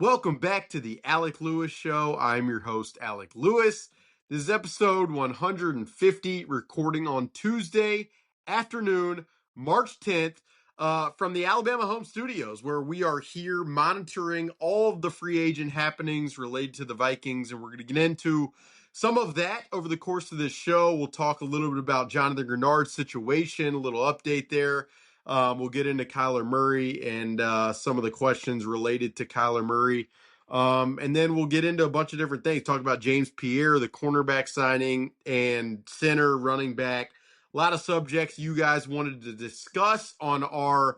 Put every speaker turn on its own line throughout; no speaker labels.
Welcome back to the Alec Lewis Show. I'm your host, Alec Lewis. This is episode 150, recording on Tuesday afternoon, March 10th, from the Alabama home studios, where we are here monitoring all of the free agent happenings related to the Vikings, and we're going to get into some of that over the course of this show. We'll talk a little bit about Jonathan Greenard's situation, a little update there. We'll get into Kyler Murray and some of the questions related to Kyler Murray. And then we'll get into a bunch of different things. Talk about James Pierre, the cornerback signing, and center, running back. A lot of subjects you guys wanted to discuss on our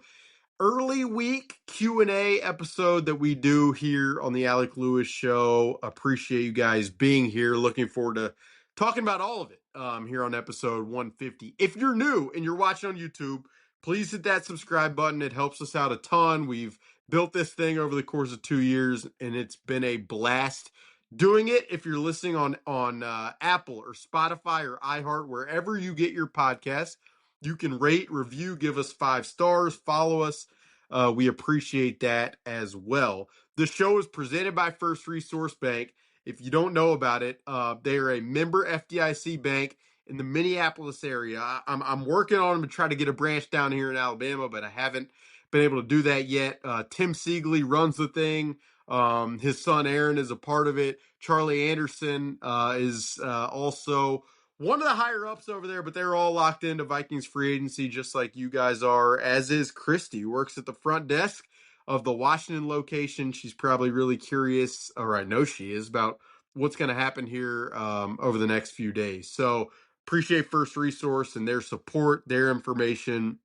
early week Q&A episode that we do here on the Alec Lewis Show. Appreciate you guys being here. Looking forward to talking about all of it here on episode 150. If you're new and you're watching on YouTube, please hit that subscribe button. It helps us out a ton. We've built this thing over the course of 2 years, and it's been a blast doing it. If you're listening on Apple or Spotify or iHeart, wherever you get your podcasts, you can rate, review, give us 5 stars, follow us. We appreciate that as well. The show is presented by First Resource Bank. If you don't know about it, they are a member FDIC bank in the Minneapolis area. I'm working on them to try to get a branch down here in Alabama, but I haven't been able to do that yet. Tim Siegley runs the thing. His son Aaron is a part of it. Charlie Anderson is also one of the higher ups over there, but they're all locked into Vikings free agency, just like you guys are, as is Christy, who works at the front desk of the Washington location. She's probably really curious, or I know she is, about what's going to happen here over the next few days. So appreciate First Resource and their support. Their information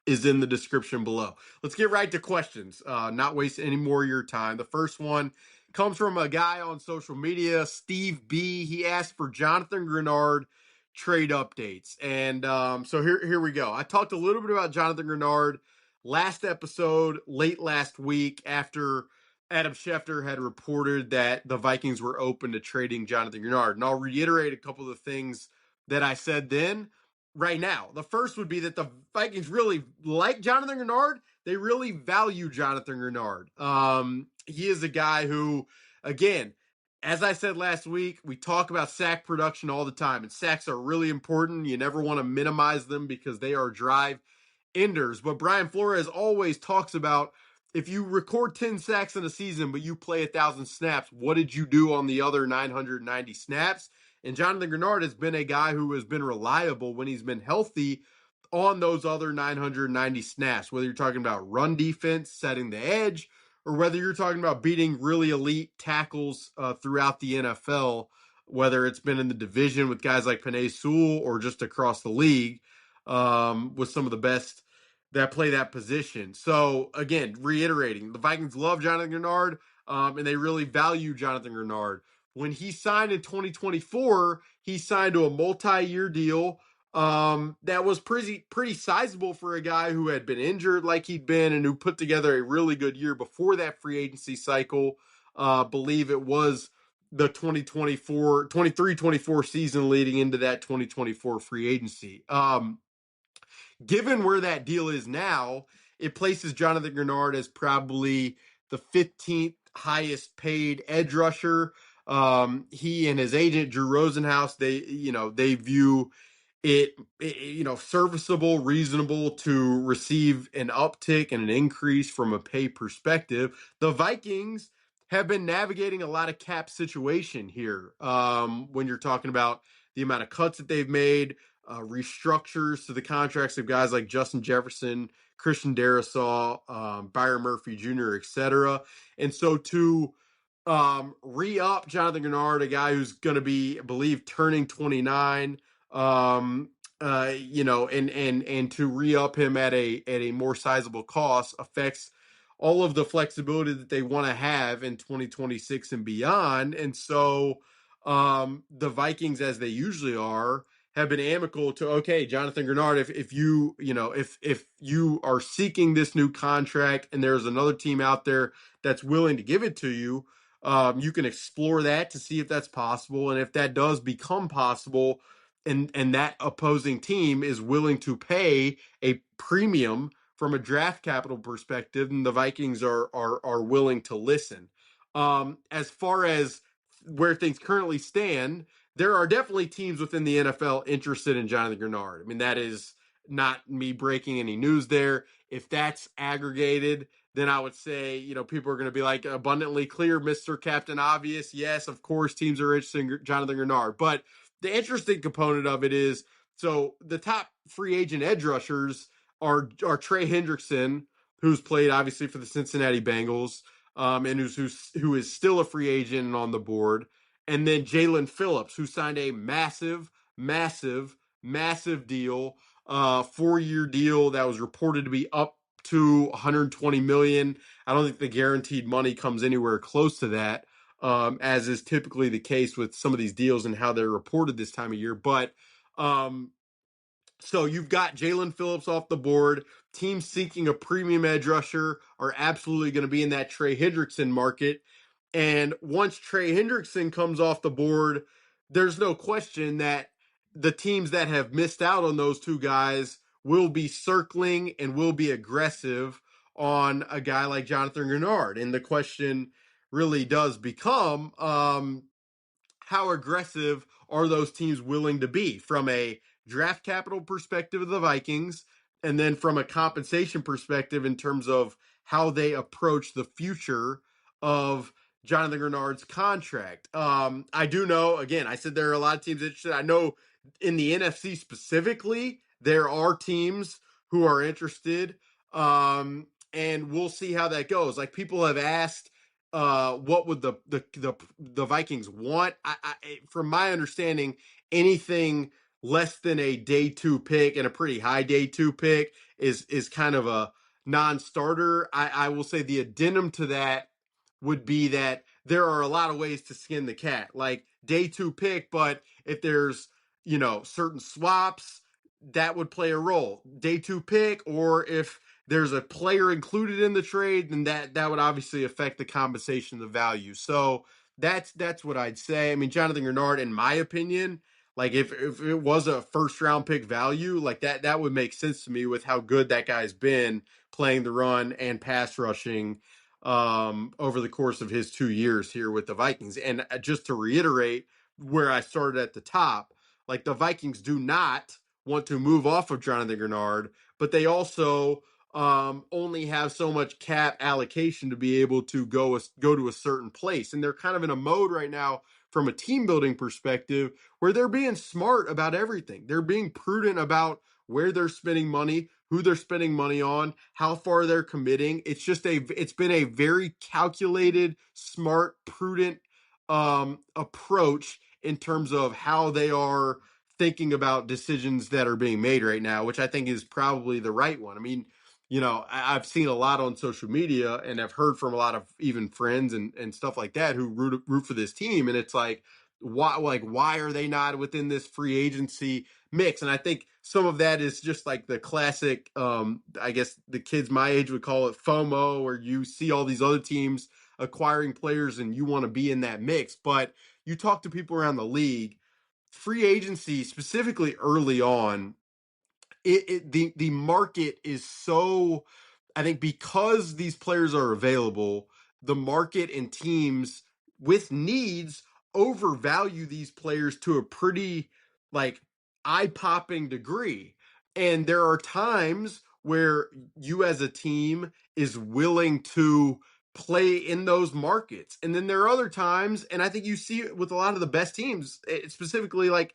is in the description below. Let's get right to questions, not waste any more of your time. The first one comes from a guy on social media, Steve B. He asked for Jonathan Greenard trade updates. And so here we go. I talked a little bit about Jonathan Greenard last episode, late last week, after Adam Schefter had reported that the Vikings were open to trading Jonathan Greenard. And I'll reiterate a couple of the things that I said then right now. The first would be that the Vikings really like Jonathan Greenard. They really value Jonathan Greenard. He is a guy who, again, as I said last week, we talk about sack production all the time, and sacks are really important. You never want to minimize them because they are drive enders. But Brian Flores always talks about, if you record 10 sacks in a season, but you play 1,000 snaps, what did you do on the other 990 snaps? And Jonathan Greenard has been a guy who has been reliable when he's been healthy on those other 990 snaps, whether you're talking about run defense, setting the edge, or whether you're talking about beating really elite tackles throughout the NFL, whether it's been in the division with guys like Penei Sewell or just across the league with some of the best that play that position. So, again, reiterating, the Vikings love Jonathan Greenard, and they really value Jonathan Greenard. When he signed in 2024, he signed to a multi-year deal that was pretty sizable for a guy who had been injured like he'd been and who put together a really good year before that free agency cycle. Believe it was the 23-24 season leading into that 2024 free agency. Given where that deal is now, it places Jonathan Greenard as probably the 15th highest paid edge rusher. He and his agent Drew Rosenhaus, they view it serviceable, reasonable to receive an uptick and an increase from a pay perspective. The Vikings have been navigating a lot of cap situation here when you're talking about the amount of cuts that they've made, restructures to the contracts of guys like Justin Jefferson, Christian Darrisaw, Byron Murphy Jr., etc. And so to re-up Jonathan Greenard, a guy who's going to be, I believe, turning 29, and to re-up him at a more sizable cost affects all of the flexibility that they want to have in 2026 and beyond. And so the Vikings, as they usually are, have been amicable to, okay, Jonathan Greenard, if you are seeking this new contract and there's another team out there that's willing to give it to you, you can explore that to see if that's possible. And if that does become possible, and that opposing team is willing to pay a premium from a draft capital perspective, and the Vikings are willing to listen. As far as where things currently stand, there are definitely teams within the NFL interested in Jonathan Greenard. I mean, that is not me breaking any news there. If that's aggregated, then I would say, people are going to be like abundantly clear, Mr. Captain Obvious. Yes, of course, teams are interested in Jonathan Greenard. But the interesting component of it is, so the top free agent edge rushers are Trey Hendrickson, who's played obviously for the Cincinnati Bengals, and who is still a free agent and on the board, and then Jalen Phillips, who signed a massive, massive, massive deal, 4-year deal that was reported to be up to 120 million. I don't think the guaranteed money comes anywhere close to that, as is typically the case with some of these deals and how they're reported this time of year. But so you've got Jalen Phillips off the board. Teams seeking a premium edge rusher are absolutely going to be in that Trey Hendrickson market. And once Trey Hendrickson comes off the board, there's no question that the teams that have missed out on those two guys will be circling and will be aggressive on a guy like Jonathan Greenard. And the question really does become, how aggressive are those teams willing to be from a draft capital perspective of the Vikings, and then from a compensation perspective in terms of how they approach the future of Jonathan Greenard's contract. I do know, again, I said there are a lot of teams interested. I know in the NFC specifically, there are teams who are interested, and we'll see how that goes. Like, people have asked, what would the Vikings want? From my understanding, anything less than a day 2 pick and a pretty high day 2 pick is kind of a non-starter. I will say the addendum to that would be that there are a lot of ways to skin the cat, like day 2 pick, but if there's certain swaps that would play a role, day 2 pick, or if there's a player included in the trade, then that would obviously affect the compensation of the value. So that's what I'd say. I mean, Jonathan Greenard, in my opinion, like if it was a first round pick value, like that would make sense to me with how good that guy's been playing the run and pass rushing over the course of his 2 years here with the Vikings. And just to reiterate where I started at the top, like the Vikings do not want to move off of Jonathan Greenard, but they also only have so much cap allocation to be able to go to a certain place. And they're kind of in a mode right now from a team building perspective where they're being smart about everything. They're being prudent about where they're spending money, who they're spending money on, how far they're committing. It's been a very calculated, smart, prudent approach in terms of how they are thinking about decisions that are being made right now, which I think is probably the right one. I mean, I've seen a lot on social media and I've heard from a lot of even friends and stuff like that who root for this team. And it's like, why are they not within this free agency mix? And I think some of that is just like the classic, I guess the kids my age would call it FOMO, where you see all these other teams acquiring players and you want to be in that mix. But you talk to people around the league, free agency, specifically early on, the market is so, I think, because these players are available, the market and teams with needs overvalue these players to a pretty like eye-popping degree. And there are times where you as a team is willing to play in those markets. And then there are other times, and I think you see it with a lot of the best teams, specifically like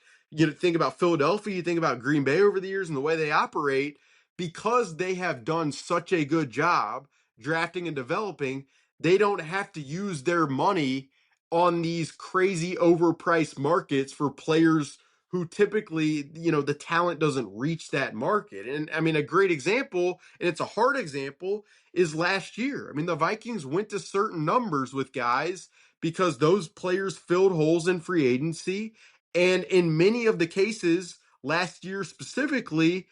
think about Philadelphia, you think about Green Bay over the years and the way they operate, because they have done such a good job drafting and developing, they don't have to use their money on these crazy overpriced markets for players who typically, the talent doesn't reach that market. And I mean, a great example, and it's a hard example, is last year. I mean, the Vikings went to certain numbers with guys because those players filled holes in free agency. And in many of the cases, last year specifically,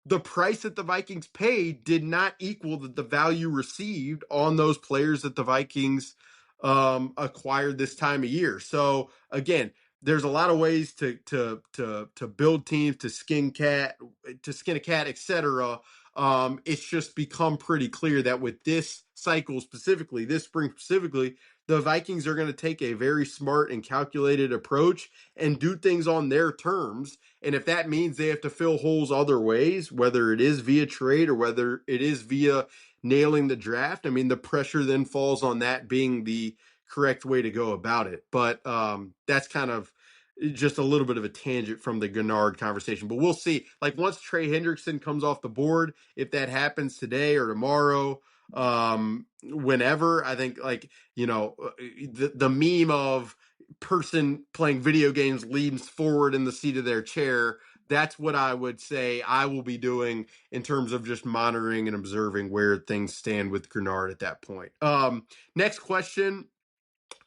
the price that the Vikings paid did not equal the value received on those players that the Vikings acquired this time of year. So again, there's a lot of ways to build teams, to skin a cat, etc. It's just become pretty clear that with this cycle specifically, this spring specifically, the Vikings are going to take a very smart and calculated approach and do things on their terms. And if that means they have to fill holes other ways, whether it is via trade or whether it is via nailing the draft, I mean, the pressure then falls on that being the correct way to go about it. But that's kind of just a little bit of a tangent from the Greenard conversation. But we'll see. Like once Trey Hendrickson comes off the board, if that happens today or tomorrow, whenever, I think like, the meme of person playing video games leans forward in the seat of their chair, that's what I would say I will be doing in terms of just monitoring and observing where things stand with Greenard at that point. Next question.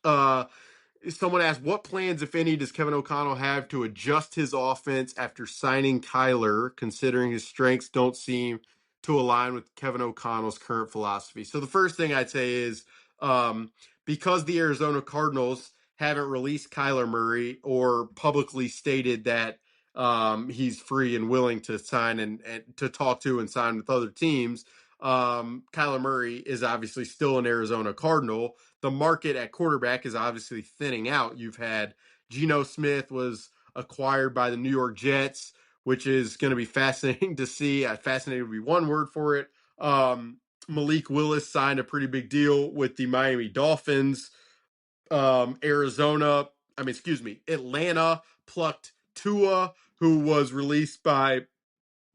Someone asked, what plans, if any, does Kevin O'Connell have to adjust his offense after signing Kyler, considering his strengths don't seem to align with Kevin O'Connell's current philosophy? So the first thing I'd say is because the Arizona Cardinals haven't released Kyler Murray or publicly stated that he's free and willing to sign and to talk to and sign with other teams, Kyler Murray is obviously still an Arizona Cardinal. The market at quarterback is obviously thinning out. You've had Geno Smith was acquired by the New York Jets, which is going to be fascinating to see. Fascinating would be one word for it. Malik Willis signed a pretty big deal with the Miami Dolphins. Atlanta plucked Tua, who was released by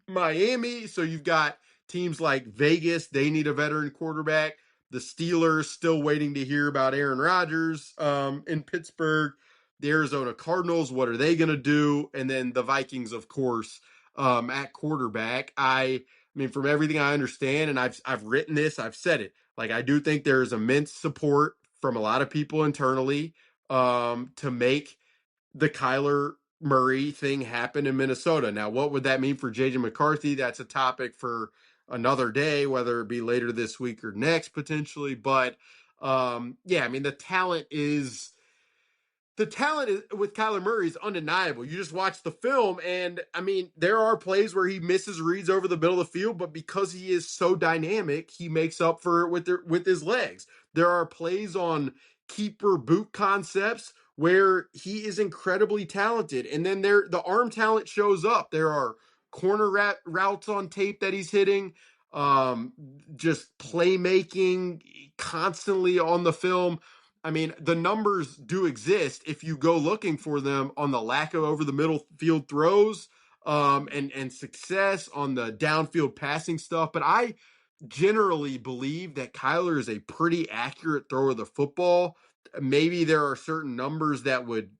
Miami. So you've got teams like Vegas, they need a veteran quarterback. The Steelers still waiting to hear about Aaron Rodgers in Pittsburgh. The Arizona Cardinals, what are they going to do? And then the Vikings, of course, at quarterback. I mean, from everything I understand, and I've written this, I've said it. Like, I do think there is immense support from a lot of people internally to make the Kyler Murray thing happen in Minnesota. Now, what would that mean for JJ McCarthy? That's a topic for another day, whether it be later this week or next potentially. But yeah, I mean, the talent with Kyler Murray is undeniable. You just watch the film, and I mean, there are plays where he misses reads over the middle of the field, but because he is so dynamic, he makes up for it with his legs. There are plays on keeper boot concepts where he is incredibly talented, and then the arm talent shows up. There are corner routes on tape that he's hitting, just playmaking constantly on the film. I mean, the numbers do exist if you go looking for them on the lack of over the middle field throws and success on the downfield passing stuff. But I generally believe that Kyler is a pretty accurate thrower of the football. Maybe there are certain numbers that would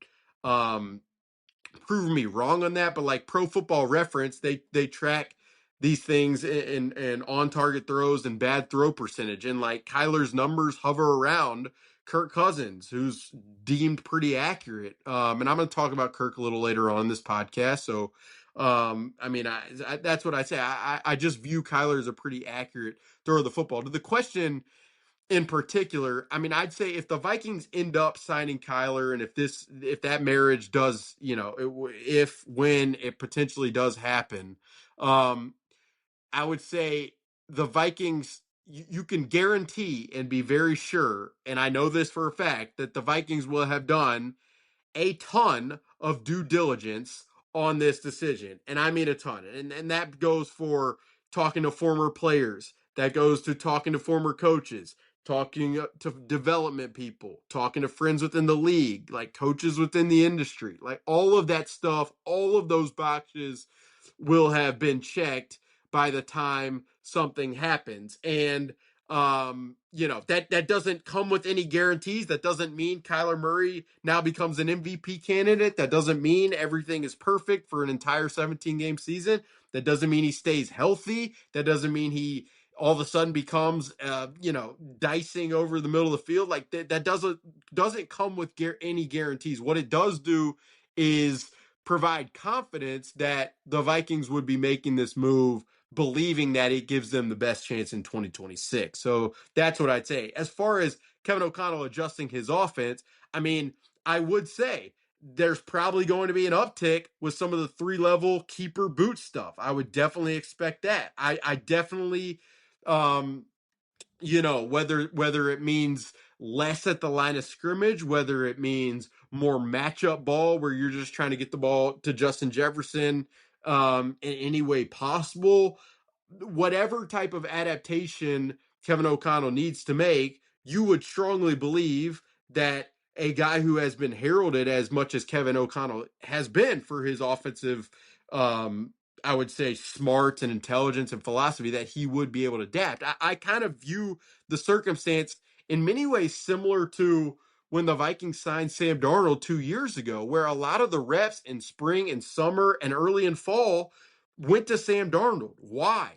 prove me wrong on that, but like Pro Football Reference, they track these things in on target throws and bad throw percentage, and like Kyler's numbers hover around Kirk Cousins, who's deemed pretty accurate. And I'm going to talk about Kirk a little later on in this podcast. So, I mean, that's what I say. I just view Kyler as a pretty accurate thrower of the football. To the question in particular, I mean, I'd say if the Vikings end up signing Kyler, and if that marriage does, when it potentially does happen, I would say the Vikings, you can guarantee and be very sure, and I know this for a fact, that the Vikings will have done a ton of due diligence on this decision. And I mean a ton. And that goes for talking to former players, that goes to talking to former coaches, talking to development people, talking to friends within the league, like coaches within the industry, like all of that stuff, all of those boxes will have been checked by the time something happens. And that doesn't come with any guarantees. That doesn't mean Kyler Murray now becomes an MVP candidate. That doesn't mean everything is perfect for an entire 17-game season. That doesn't mean he stays healthy. That doesn't mean he all of a sudden becomes dicing over the middle of the field. Like that doesn't come with any guarantees. What it does do is provide confidence that the Vikings would be making this move, believing that it gives them the best chance in 2026. So that's what I'd say. As far as Kevin O'Connell adjusting his offense, I mean, I would say there's probably going to be an uptick with some of the 3-level keeper boot stuff. I would definitely expect that. I definitely, um, whether it means less at the line of scrimmage, whether it means more matchup ball where you're just trying to get the ball to Justin Jefferson in any way possible, whatever type of adaptation Kevin O'Connell needs to make, you would strongly believe that a guy who has been heralded as much as Kevin O'Connell has been for his offensive, I would say, smarts and intelligence and philosophy, that he would be able to adapt. I kind of view the circumstance in many ways similar to when the Vikings signed Sam Darnold 2 years ago, where a lot of the reps in spring and summer and early in fall went to Sam Darnold. Why?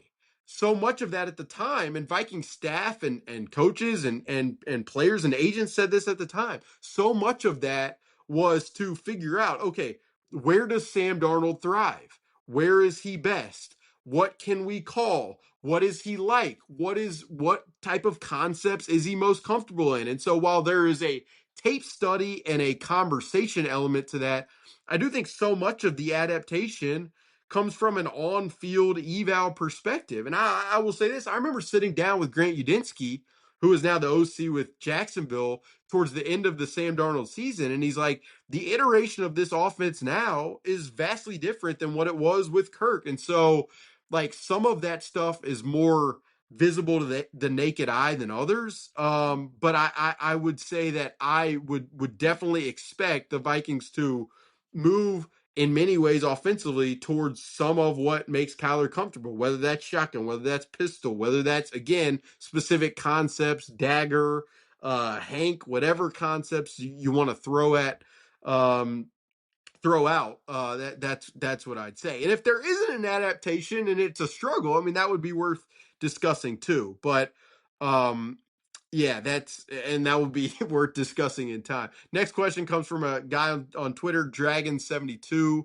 So much of that at the time, and Viking staff and coaches and players and agents said this at the time. So much of that was to figure out, okay, where does Sam Darnold thrive? Where is he best? What can we call? What is he like? What type of concepts is he most comfortable in? And so while there is a tape study and a conversation element to that, I do think so much of the adaptation comes from an on-field eval perspective. And I will say this, I remember sitting down with Grant Udinski, who is now the OC with Jacksonville, towards the end of the Sam Darnold season, and he's like, the iteration of this offense now is vastly different than what it was with Kirk. And so, like, some of that stuff is more visible to the naked eye than others. But I would say that I would definitely expect the Vikings to move in many ways offensively towards some of what makes Kyler comfortable, whether that's shotgun, whether that's pistol, whether that's, again, specific concepts, dagger, Hank, whatever concepts you want to throw out. That's what I'd say. And if there isn't an adaptation and it's a struggle, I mean, that would be worth discussing too. But yeah, that would be worth discussing in time. Next question comes from a guy on Twitter, Dragon72.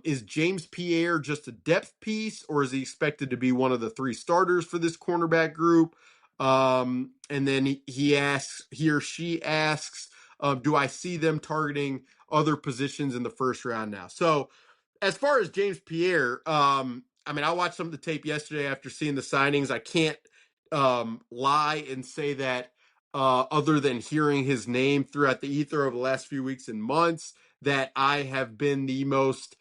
Is James Pierre just a depth piece, or is he expected to be one of the 3 starters for this cornerback group? And then he or she asks, do I see them targeting other positions in the first round now? So as far as James Pierre, I mean, I watched some of the tape yesterday after seeing the signings. I can't lie and say that other than hearing his name throughout the ether over the last few weeks and months, that I have been the most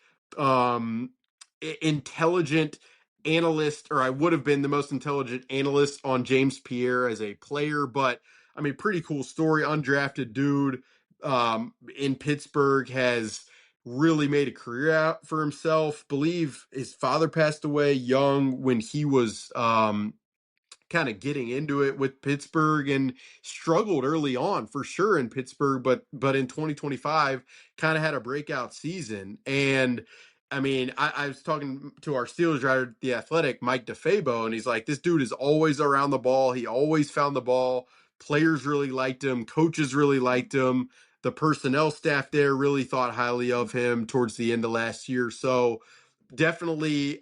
intelligent analyst, or I would have been the most intelligent analyst on James Pierre as a player. But I mean, pretty cool story. Undrafted dude in Pittsburgh, has really made a career out for himself. Believe his father passed away young when he was kind of getting into it with Pittsburgh, and struggled early on for sure in Pittsburgh, but in 2025 kind of had a breakout season. And I mean, I was talking to our Steelers writer, The Athletic, Mike DeFabo, and he's like, this dude is always around the ball. He always found the ball. Players really liked him. Coaches really liked him. The personnel staff there really thought highly of him towards the end of last year. So definitely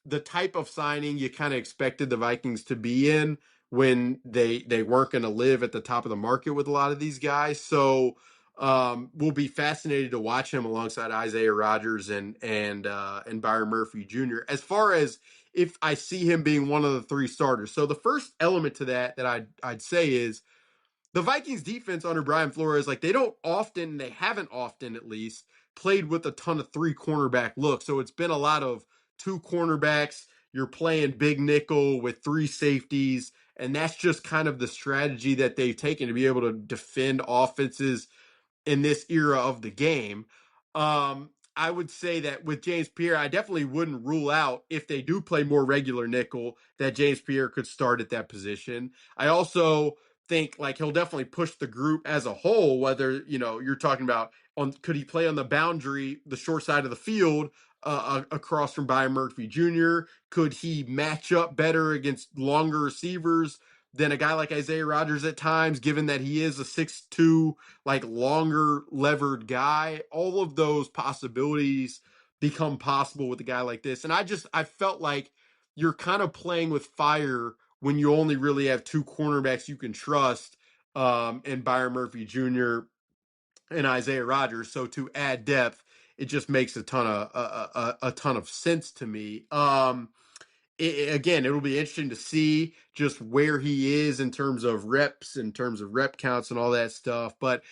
the type of signing you kind of expected the Vikings to be in when they weren't going to live at the top of the market with a lot of these guys. So we'll be fascinated to watch him alongside Isaiah Rodgers and Byron Murphy Jr. As far as if I see him being one of the 3 starters. So the first element to that I'd say is the Vikings defense under Brian Flores, like, they haven't often at least played with a ton of 3 cornerback looks. So it's been a lot of 2 cornerbacks. You're playing big nickel with 3 safeties. And that's just kind of the strategy that they've taken to be able to defend offenses in this era of the game. I would say that with James Pierre, I definitely wouldn't rule out, if they do play more regular nickel, that James Pierre could start at that position. I also think, like, he'll definitely push the group as a whole, whether, you're talking about could he play on the boundary, the short side of the field, across from Byron Murphy Jr.? Could he match up better against longer receivers than a guy like Isaiah Rodgers at times, given that he is a 6'2", like, longer levered guy? All of those possibilities become possible with a guy like this. And I felt like you're kind of playing with fire when you only really have 2 cornerbacks you can trust, and Byron Murphy Jr. and Isaiah Rodgers. So to add depth, it just makes a ton of sense to me. Again, it'll be interesting to see just where he is in terms of reps, in terms of rep counts and all that stuff. But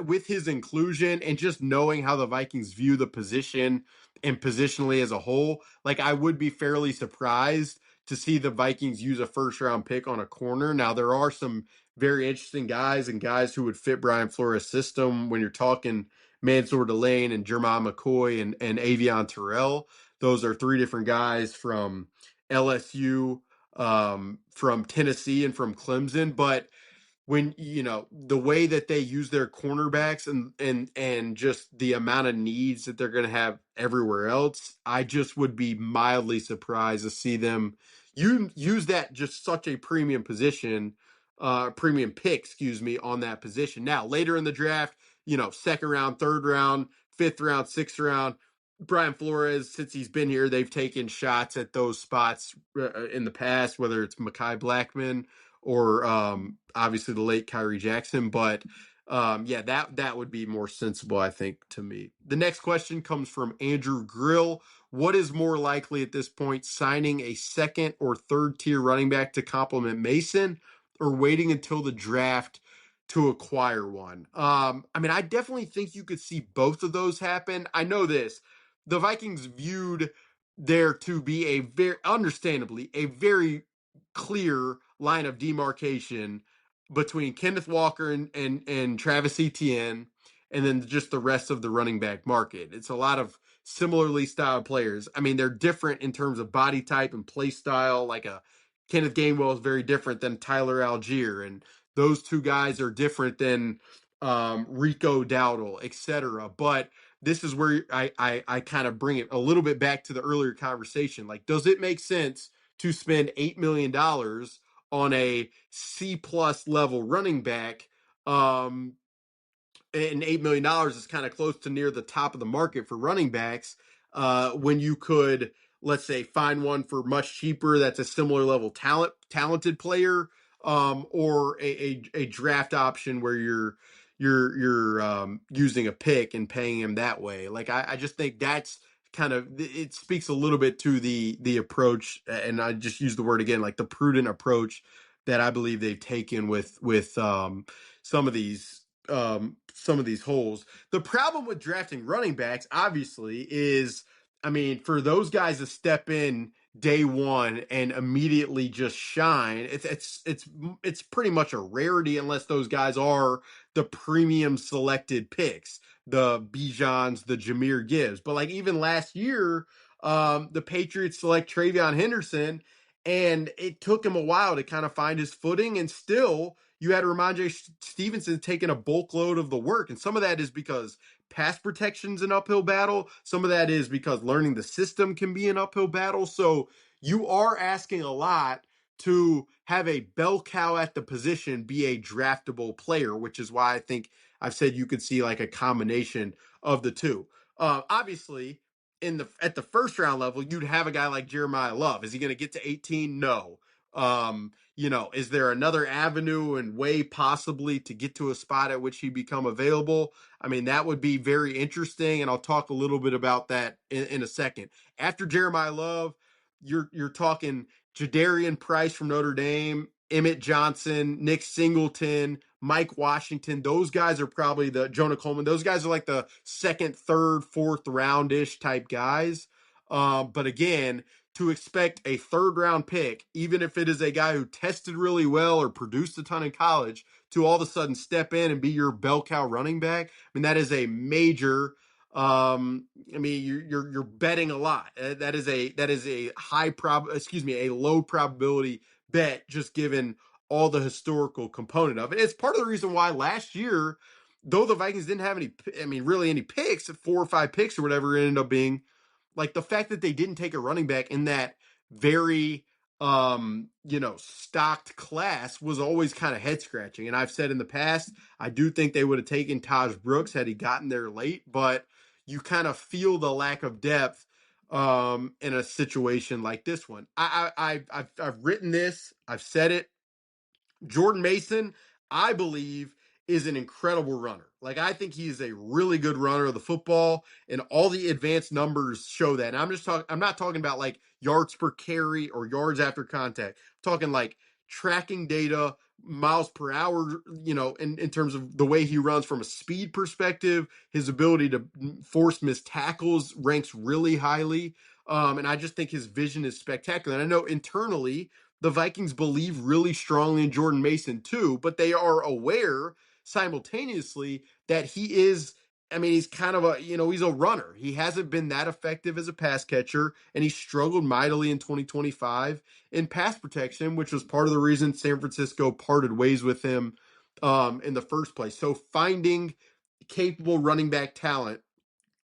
with his inclusion and just knowing how the Vikings view the position and positionally as a whole, like I would be fairly surprised to see the Vikings use a first round pick on a corner. Now, there are some very interesting guys and guys who would fit Brian Flores' system when you're talking Mansour Delane and Jeremiah McCoy and Avion Terrell. Those are three different guys from LSU, from Tennessee, and from Clemson. But when the way that they use their cornerbacks and just the amount of needs that they're going to have everywhere else, I just would be mildly surprised to see them use that just such a premium position, premium pick, excuse me, on that position. Now later in the draft, second round, third round, fifth round, sixth round, Brian Flores, since he's been here, they've taken shots at those spots in the past, whether it's Mekhi Blackmon or obviously the late Kyrie Jackson. But yeah, that would be more sensible, I think, to me. The next question comes from Andrew Grill. What is more likely at this point, signing a second or third tier running back to complement Mason, or waiting until the draft to acquire one? I mean, I definitely think you could see both of those happen. I know this. The Vikings viewed there to be a very, understandably, a very clear line of demarcation between Kenneth Walker and Travis Etienne, and then just the rest of the running back market. It's a lot of similarly styled players. I mean, they're different in terms of body type and play style. Like a Kenneth Gainwell is very different than Tyler Algier, and those two guys are different than Rico Dowdle, etc. But this is where I kind of bring it a little bit back to the earlier conversation. Like, does it make sense to spend $8 million on a C plus level running back? And $8 million is kind of close to near the top of the market for running backs, when you could, let's say, find one for much cheaper that's a similar level talented player, or a draft option where you're using a pick and paying him that way. Like I just think that's kind of, it speaks a little bit to the approach, and I just use the word again, like the prudent approach that I believe they've taken with some of these holes. The problem with drafting running backs, obviously, is, I mean, for those guys to step in day one and immediately just shine, it's pretty much a rarity unless those guys are the premium selected picks, the Bijans, the Jahmyr Gibbs. But like even last year, the Patriots select Travion Henderson, and it took him a while to kind of find his footing, and still you had Ramondre Stevenson taking a bulk load of the work. And some of that is because pass protection's an uphill battle. Some of that is because learning the system can be an uphill battle. So you are asking a lot to have a bell cow at the position be a draftable player, which is why I think I've said you could see like a combination of the two. Obviously, at the first round level, you'd have a guy like Jeremiyah Love. Is he going to get to 18? No. Is there another avenue and way possibly to get to a spot at which he become available? I mean, that would be very interesting, and I'll talk a little bit about that in a second. After Jeremiyah Love, you're talking Jadarian Price from Notre Dame, Emmett Johnson, Nick Singleton, Mike Washington. Those guys are probably the Jonah Coleman. Those guys are like the second, third, fourth roundish type guys. But again, to expect a third round pick, even if it is a guy who tested really well or produced a ton in college, to all of a sudden step in and be your bell cow running back, I mean, that is a major. I mean, you're betting a lot. That is a a low probability bet, just given all the historical component of it. It's part of the reason why last year, though the Vikings didn't have really any picks, 4 or 5 picks or whatever it ended up being, like the fact that they didn't take a running back in that very stocked class was always kind of head scratching. And I've said in the past, I do think they would have taken Taj Brooks had he gotten there late, but you kind of feel the lack of depth in a situation like this one. I've written this, I've said it. Jordan Mason, I believe, is an incredible runner. Like, I think he's a really good runner of the football, and all the advanced numbers show that. And I'm not talking about like yards per carry or yards after contact. I'm talking like tracking data, miles per hour, in terms of the way he runs from a speed perspective, his ability to force missed tackles ranks really highly. And I just think his vision is spectacular. And I know internally the Vikings believe really strongly in Jordan Mason too, but they are aware simultaneously that he's kind of he's a runner. He hasn't been that effective as a pass catcher, and he struggled mightily in 2025 in pass protection, which was part of the reason San Francisco parted ways with him in the first place. So finding capable running back talent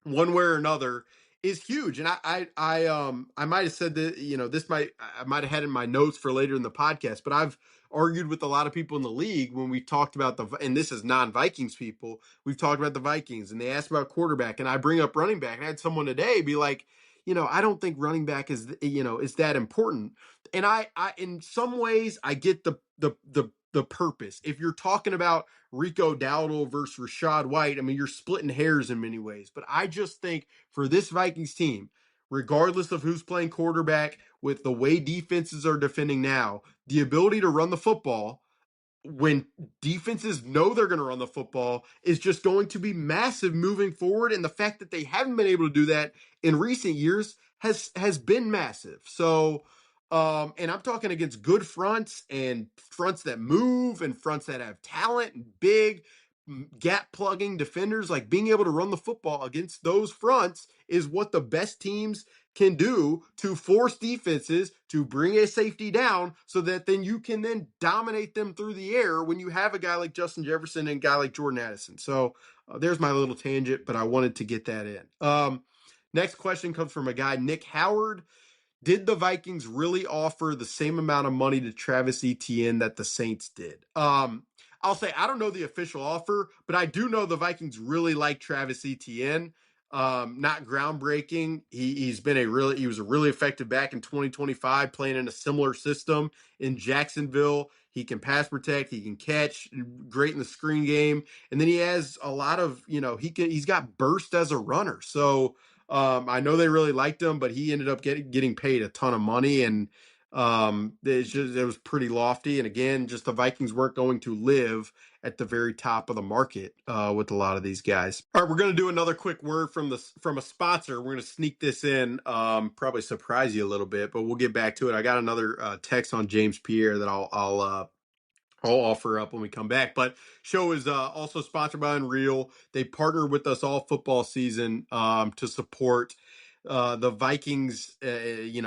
one way or another is huge. And I might have said that, I might have had in my notes for later in the podcast, but I've argued with a lot of people in the league when we talked about and this is non-Vikings people, we've talked about the Vikings and they asked about quarterback and I bring up running back. I had someone today be like, I don't think running back is that important. And I in some ways I get the purpose. If you're talking about Rico Dowdle versus Rashad White, I mean, you're splitting hairs in many ways. But I just think for this Vikings team, regardless of who's playing quarterback, with the way defenses are defending now, the ability to run the football when defenses know they're going to run the football is just going to be massive moving forward. And the fact that they haven't been able to do that in recent years has been massive. So, and I'm talking against good fronts and fronts that move and fronts that have talent and big gap plugging defenders. Like, being able to run the football against those fronts is what the best teams can do to force defenses to bring a safety down, so that then you can then dominate them through the air when you have a guy like Justin Jefferson and a guy like Jordan Addison. So there's my little tangent, but I wanted to get that in. Next question comes from a guy, Nick Howard. Did the Vikings really offer the same amount of money to Travis Etienne that the Saints did? I'll say I don't know the official offer, but I do know the Vikings really like Travis Etienne. Not groundbreaking. He was a really effective back in 2025, playing in a similar system in Jacksonville. He can pass protect, he can catch, great in the screen game, and then he has a lot of he's got burst as a runner. So I know they really liked him, but he ended up getting paid a ton of money, and it was pretty lofty. And again, just the Vikings weren't going to live at the very top of the market with a lot of these guys. All right, we're going to do another quick word from a sponsor. We're going to sneak this in, probably surprise you a little bit, but we'll get back to it. I got another text on James Pierre that I'll offer up when we come back. But show is also sponsored by Unreal. They partnered with us all football season to support the Vikings,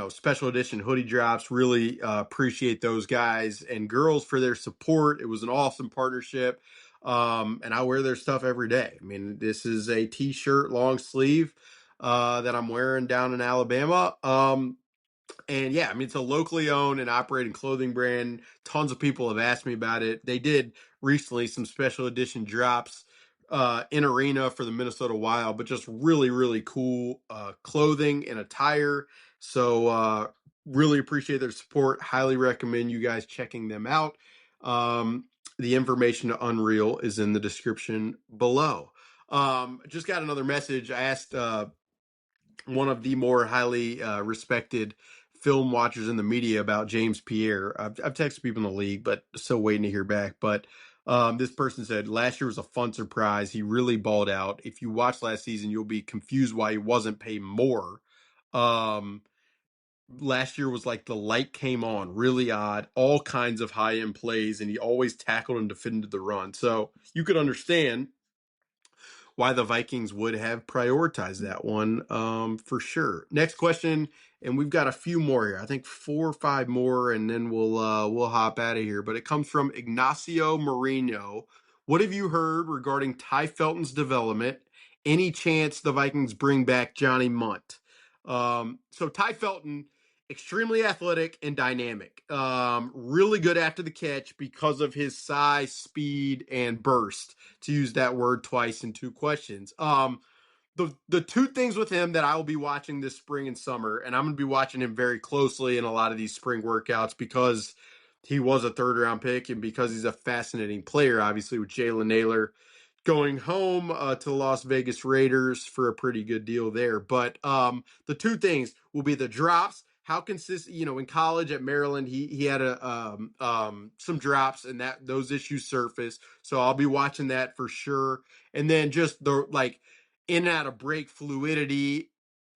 special edition hoodie drops. Really appreciate those guys and girls for their support. It was an awesome partnership. And I wear their stuff every day. I mean, this is a t-shirt long sleeve that I'm wearing down in Alabama. And yeah, I mean, it's a locally owned and operating clothing brand. Tons of people have asked me about it. They did recently some special edition drops in arena for the Minnesota Wild, but just really, really cool clothing and attire. So really appreciate their support. Highly recommend you guys checking them out. The information to Unreal is in the description below. Just got another message. I asked one of the more highly respected film watchers in the media about James Pierre. I've texted people in the league, but still waiting to hear back. But this person said last year was a fun surprise. He really balled out. If you watch last season, you'll be confused why he wasn't paid more. Last year was like the light came on, really odd, all kinds of high end plays, and he always tackled and defended the run. So you could understand why the Vikings would have prioritized that one for sure. Next question, and we've got a few more here. I think 4 or 5 more, and then we'll hop out of here. But it comes from Ignacio Marino. What have you heard regarding Ty Felton's development? Any chance the Vikings bring back Johnny Munt? So Ty Felton, extremely athletic and dynamic. Really good after the catch because of his size, speed, and burst, to use that word twice in 2 questions. The 2 things with him that I will be watching this spring and summer, and I'm going to be watching him very closely in a lot of these spring workouts because he was a third round pick, and because he's a fascinating player, obviously with Jalen Naylor going home to the Las Vegas Raiders for a pretty good deal there. But the two things will be the drops. How consistent, in college at Maryland, he had some drops, and that those issues surfaced. So I'll be watching that for sure. And then just the in and out of break fluidity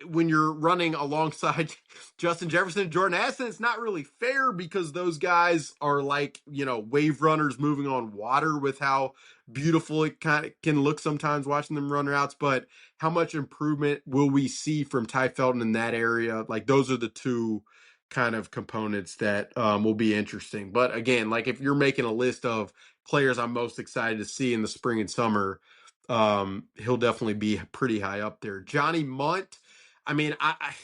when you're running alongside Justin Jefferson and Jordan Addison. It's not really fair because those guys are like, wave runners moving on water with how beautiful it kind of can look sometimes watching them run routes. But how much improvement will we see from Ty Felton in that area? Like, those are the two kind of components that will be interesting. But again, like, if you're making a list of players I'm most excited to see in the spring and summer, he'll definitely be pretty high up there. Johnny Munt, I mean, I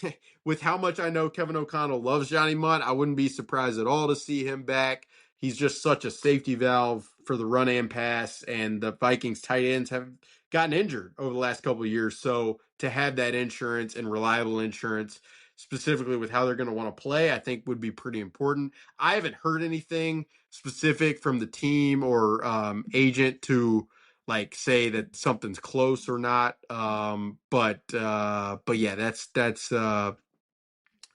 with how much I know Kevin O'Connell loves Johnny Munt, I wouldn't be surprised at all to see him back. He's just such a safety valve for the run and pass, and the Vikings tight ends have gotten injured over the last couple of years. So to have that insurance and reliable insurance, specifically with how they're going to want to play, I think would be pretty important. I haven't heard anything specific from the team or agent to like say that something's close or not. But yeah, that's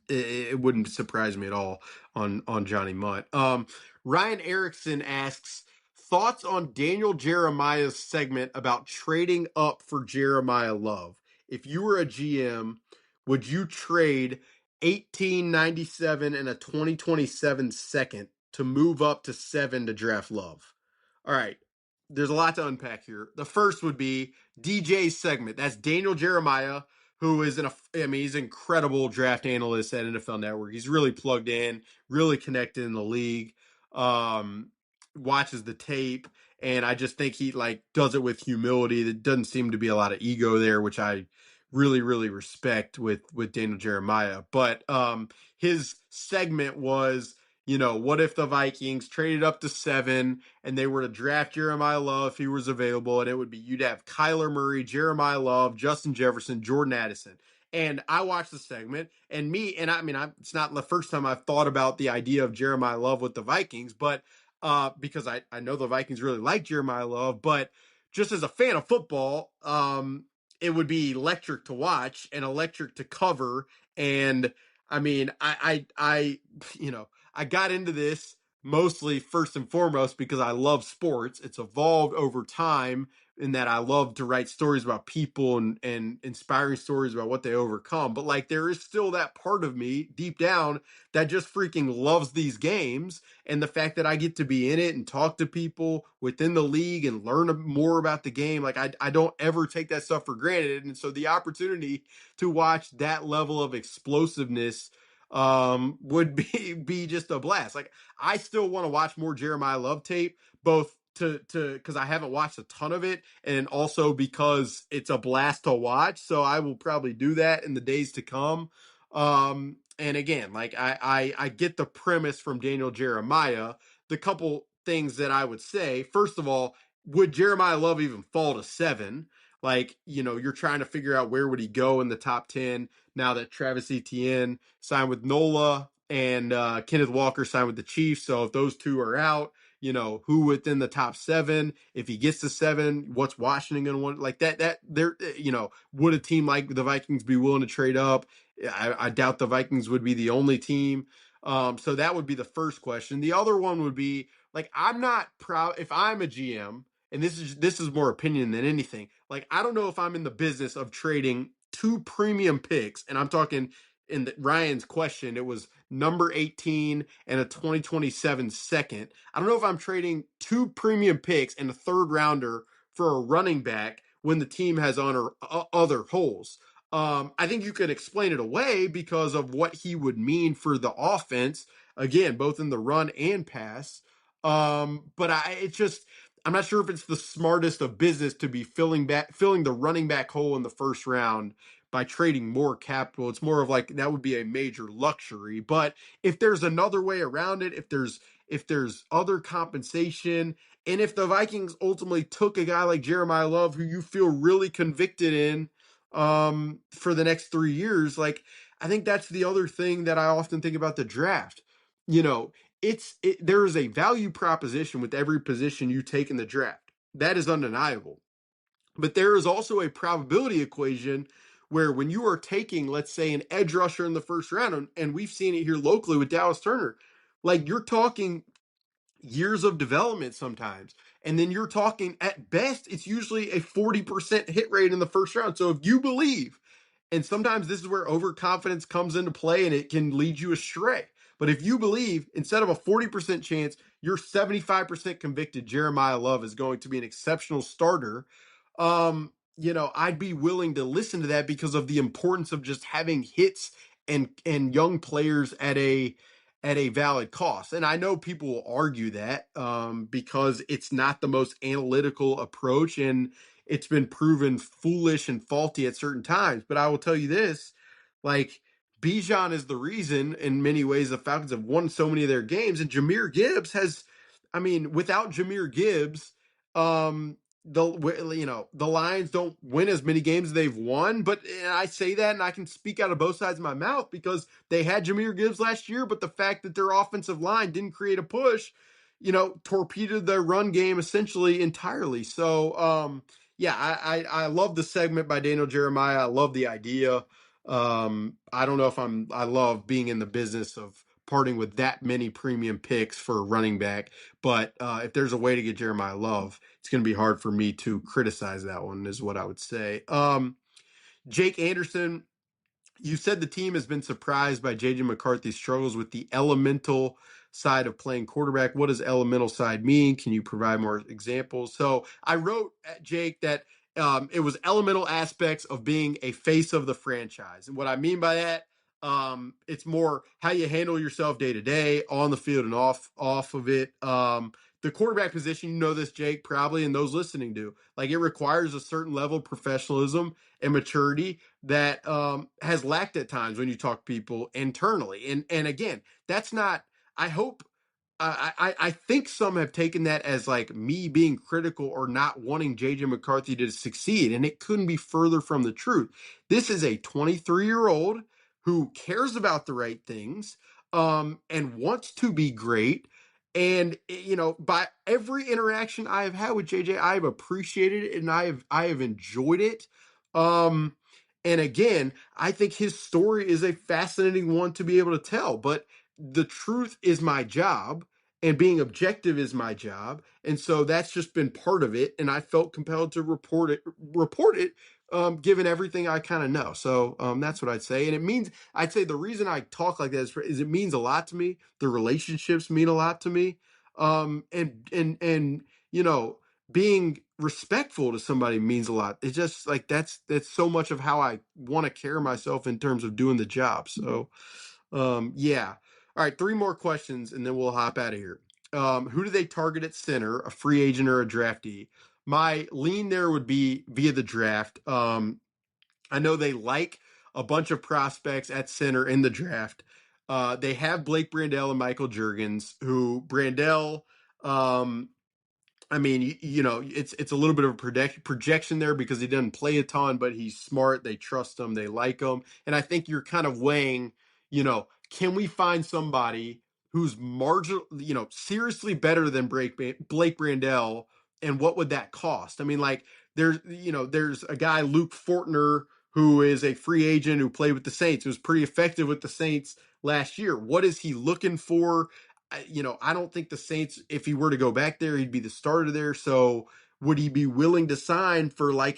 it wouldn't surprise me at all on Johnny Munt. Ryan Erickson asks thoughts on Daniel Jeremiah's segment about trading up for Jeremiyah Love. If you were a GM, would you trade 1897 and a 2027 second to move up to 7 to draft Love? All right. There's a lot to unpack here. The first would be DJ's segment. That's Daniel Jeremiah, who is he's an incredible draft analyst at NFL Network. He's really plugged in, really connected in the league, watches the tape, and I just think he does it with humility. There doesn't seem to be a lot of ego there, which I really, really respect with Daniel Jeremiah. But his segment was, what if the Vikings traded up to 7 and they were to draft Jeremiyah Love if he was available, and it would be you'd have Kyler Murray, Jeremiyah Love, Justin Jefferson, Jordan Addison. And I watched the segment, and it's not the first time I've thought about the idea of Jeremiyah Love with the Vikings, but because I know the Vikings really like Jeremiyah Love, but just as a fan of football, it would be electric to watch and electric to cover. And I got into this mostly first and foremost because I love sports. It's evolved over time in that I love to write stories about people and inspiring stories about what they overcome. But there is still that part of me deep down that just freaking loves these games, and the fact that I get to be in it and talk to people within the league and learn more about the game. I don't ever take that stuff for granted. And so the opportunity to watch that level of explosiveness would be just a blast. I still want to watch more Jeremiyah Love tape, both to because I haven't watched a ton of it, and also because it's a blast to watch. So I will probably do that in the days to come. And again, I get the premise from Daniel Jeremiah. The couple things that I would say, first of all, would Jeremiyah Love even fall to 7? You're trying to figure out where would he go in the top 10 now that Travis Etienne signed with NOLA and Kenneth Walker signed with the Chiefs. So if those two are out, who within the top 7, if he gets to 7, what's Washington going to want? Would a team like the Vikings be willing to trade up? I doubt the Vikings would be the only team. So that would be the first question. The other one would be I'm not proud if I'm a GM, and this is more opinion than anything. I don't know if I'm in the business of trading 2 premium picks, and I'm talking in Ryan's question, it was number 18 and a 2027 second. I don't know if I'm trading 2 premium picks and a third rounder for a running back when the team has other holes. I think you could explain it away because of what he would mean for the offense, again, both in the run and pass. But I'm not sure if it's the smartest of business to be filling the running back hole in the first round by trading more capital. It's more of that would be a major luxury. But if there's another way around it, if there's other compensation, and if the Vikings ultimately took a guy like Jeremiyah Love, who you feel really convicted in, for the next 3 years, I think that's the other thing that I often think about the draft. there is a value proposition with every position you take in the draft. That is undeniable. But there is also a probability equation where when you are taking, let's say, an edge rusher in the first round, and we've seen it here locally with Dallas Turner, like you're talking years of development sometimes. And then you're talking at best, it's usually a 40% hit rate in the first round. So if you believe, and sometimes this is where overconfidence comes into play and it can lead you astray. But if you believe instead of a 40% chance, you're 75% convicted Jeremiyah Love is going to be an exceptional starter, I'd be willing to listen to that because of the importance of just having hits and young players at a valid cost. And I know people will argue that because it's not the most analytical approach and it's been proven foolish and faulty at certain times. But I will tell you this, like Bijan is the reason in many ways the Falcons have won so many of their games. And Jahmyr Gibbs without Jahmyr Gibbs, the Lions don't win as many games as they've won. But I say that and I can speak out of both sides of my mouth because they had Jahmyr Gibbs last year, but the fact that their offensive line didn't create a push, torpedoed their run game essentially entirely. So I love the segment by Daniel Jeremiah. I love the idea. I don't know if I love being in the business of parting with that many premium picks for a running back, but if there's a way to get Jeremiah Love, it's going to be hard for me to criticize that one, is what I would say. Jake Anderson, you said the team has been surprised by JJ McCarthy's struggles with the elemental side of playing quarterback. What does elemental side mean? Can you provide more examples? So I wrote at Jake that it was elemental aspects of being a face of the franchise. And what I mean by that, it's more how you handle yourself day to day on the field and off of it. The quarterback position, you know this, Jake, probably, and those listening do. Like, it requires a certain level of professionalism and maturity that has lacked at times when you talk to people internally. And again, that's not. I hope. I think some have taken that as like me being critical or not wanting JJ McCarthy to succeed, and it couldn't be further from the truth. This is a 23-year-old who cares about the right things and wants to be great. And by every interaction I have had with JJ, I have appreciated it and I have enjoyed it. And again, I think his story is a fascinating one to be able to tell. But the truth is my job, and being objective is my job, and so that's just been part of it. And I felt compelled to report it, given everything I kind of know. So that's what I'd say. And I'd say the reason I talk like that is it means a lot to me. The relationships mean a lot to me. And being respectful to somebody means a lot. It's just like that's so much of how I want to carry myself in terms of doing the job. So yeah. All right, 3 more questions and then we'll hop out of here. Who do they target at center, a free agent or a draftee? My lean there would be via the draft. I know they like a bunch of prospects at center in the draft. They have Blake Brandel and Michael Juergens, who Brandel, it's a little bit of a projection there because he doesn't play a ton, but he's smart. They trust him. They like him. And I think you're kind of weighing, can we find somebody who's seriously better than Blake Brandel, and what would that cost? I mean, like there's a guy, Luke Fortner, who is a free agent who played with the Saints, who was pretty effective with the Saints last year. What is he looking for? I don't think the Saints, if he were to go back there, he'd be the starter there. So would he be willing to sign for I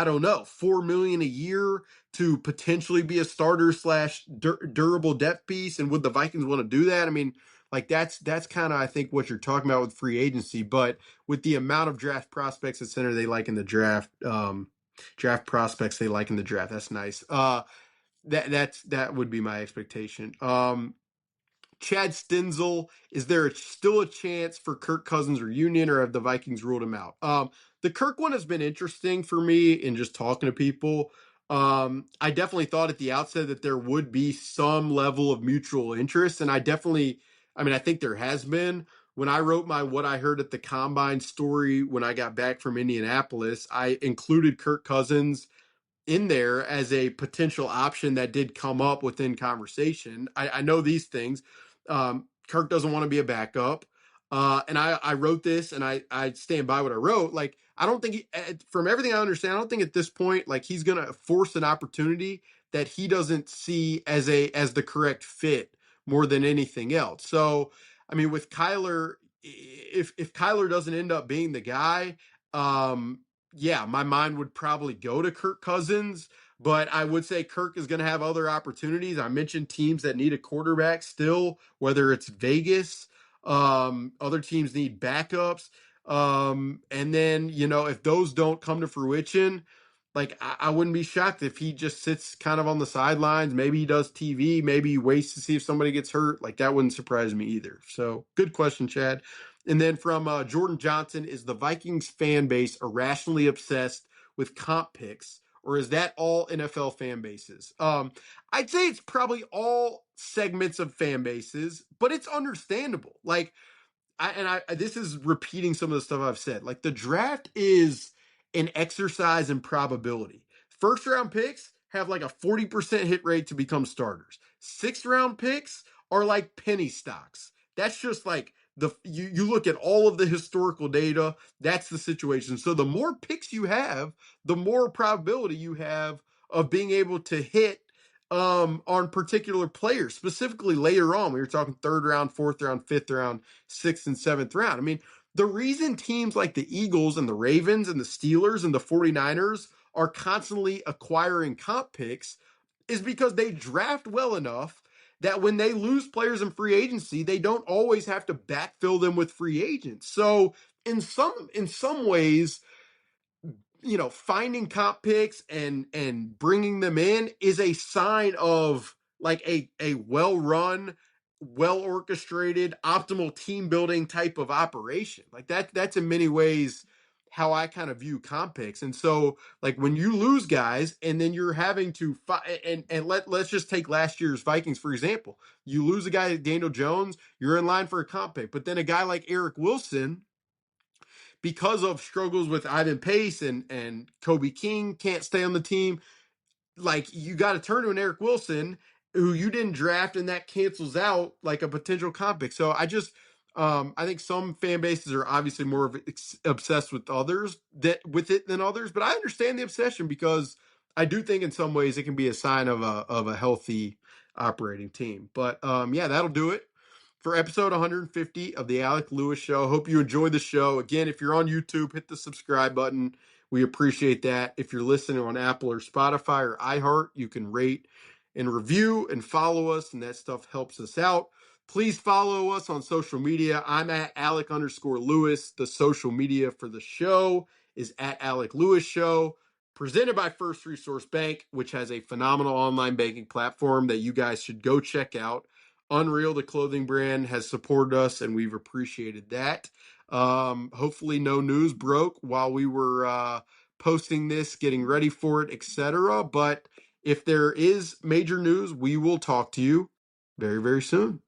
don't know, $4 million a year to potentially be a starter / durable depth piece? And would the Vikings want to do that? I mean, like that's kind of, I think, what you're talking about with free agency. But with the amount of draft prospects at center they like in the draft, draft prospects they like in the draft, that's nice. That would be my expectation. Chad Stenzel, is there still a chance for Kirk Cousins reunion, or have the Vikings ruled him out? The Kirk one has been interesting for me in just talking to people. I definitely thought at the outset that there would be some level of mutual interest, and I think there has been. When I wrote my What I Heard at the Combine story when I got back from Indianapolis, I included Kirk Cousins in there as a potential option that did come up within conversation. I know these things. Kirk doesn't want to be a backup. And I wrote this, and I stand by what I wrote. Like, I don't think from everything I understand, I don't think at this point, like, he's going to force an opportunity that he doesn't see as the correct fit more than anything else. So, I mean, with Kyler, if Kyler doesn't end up being the guy, yeah, my mind would probably go to Kirk Cousins. But I would say Kirk is going to have other opportunities. I mentioned teams that need a quarterback still, whether it's Vegas, other teams need backups. And then, if those don't come to fruition, like I wouldn't be shocked if he just sits kind of on the sidelines. Maybe he does TV, maybe he waits to see if somebody gets hurt. Like, that wouldn't surprise me either. So, good question, Chad. And then from Jordan Johnson, is the Vikings fan base irrationally obsessed with comp picks, or is that all NFL fan bases? I'd say it's probably all segments of fan bases, but it's understandable. Like, this is repeating some of the stuff I've said. Like, the draft is an exercise in probability. First round picks have like a 40% hit rate to become starters. Sixth round picks are like penny stocks. That's just like you look at all of the historical data, that's the situation. So the more picks you have, the more probability you have of being able to hit on particular players, specifically later on. We were talking third round, fourth round, fifth round, sixth and seventh round. I mean, the reason teams like the Eagles and the Ravens and the Steelers and the 49ers are constantly acquiring comp picks is because they draft well enough that when they lose players in free agency, they don't always have to backfill them with free agents. So in some ways, finding comp picks and bringing them in is a sign of like a well-run, well-orchestrated, optimal team building type of operation. Like that's in many ways how I kind of view comp picks. And so, like, when you lose guys and then you're having to let's just take last year's Vikings for example. You lose a guy like Daniel Jones, you're in line for a comp pick, but then a guy like Eric Wilson, because of struggles with Ivan Pace and Kobe King can't stay on the team, like, you got to turn to an Eric Wilson who you didn't draft, and that cancels out like a potential comp pick. So I think some fan bases are obviously more obsessed with it than others, but I understand the obsession because I do think in some ways it can be a sign of a healthy operating team. But yeah, that'll do it for episode 150 of the Alec Lewis Show. Hope you enjoyed the show. Again, if you're on YouTube, hit the subscribe button. We appreciate that. If you're listening on Apple or Spotify or iHeart, you can rate and review and follow us, and that stuff helps us out. Please follow us on social media. I'm at Alec_Lewis. The social media for the show is at Alec Lewis Show. Presented by First Resource Bank, which has a phenomenal online banking platform that you guys should go check out. Unreal, the clothing brand, has supported us, and we've appreciated that. Hopefully no news broke while we were posting this, getting ready for it, etc. But if there is major news, we will talk to you very, very soon.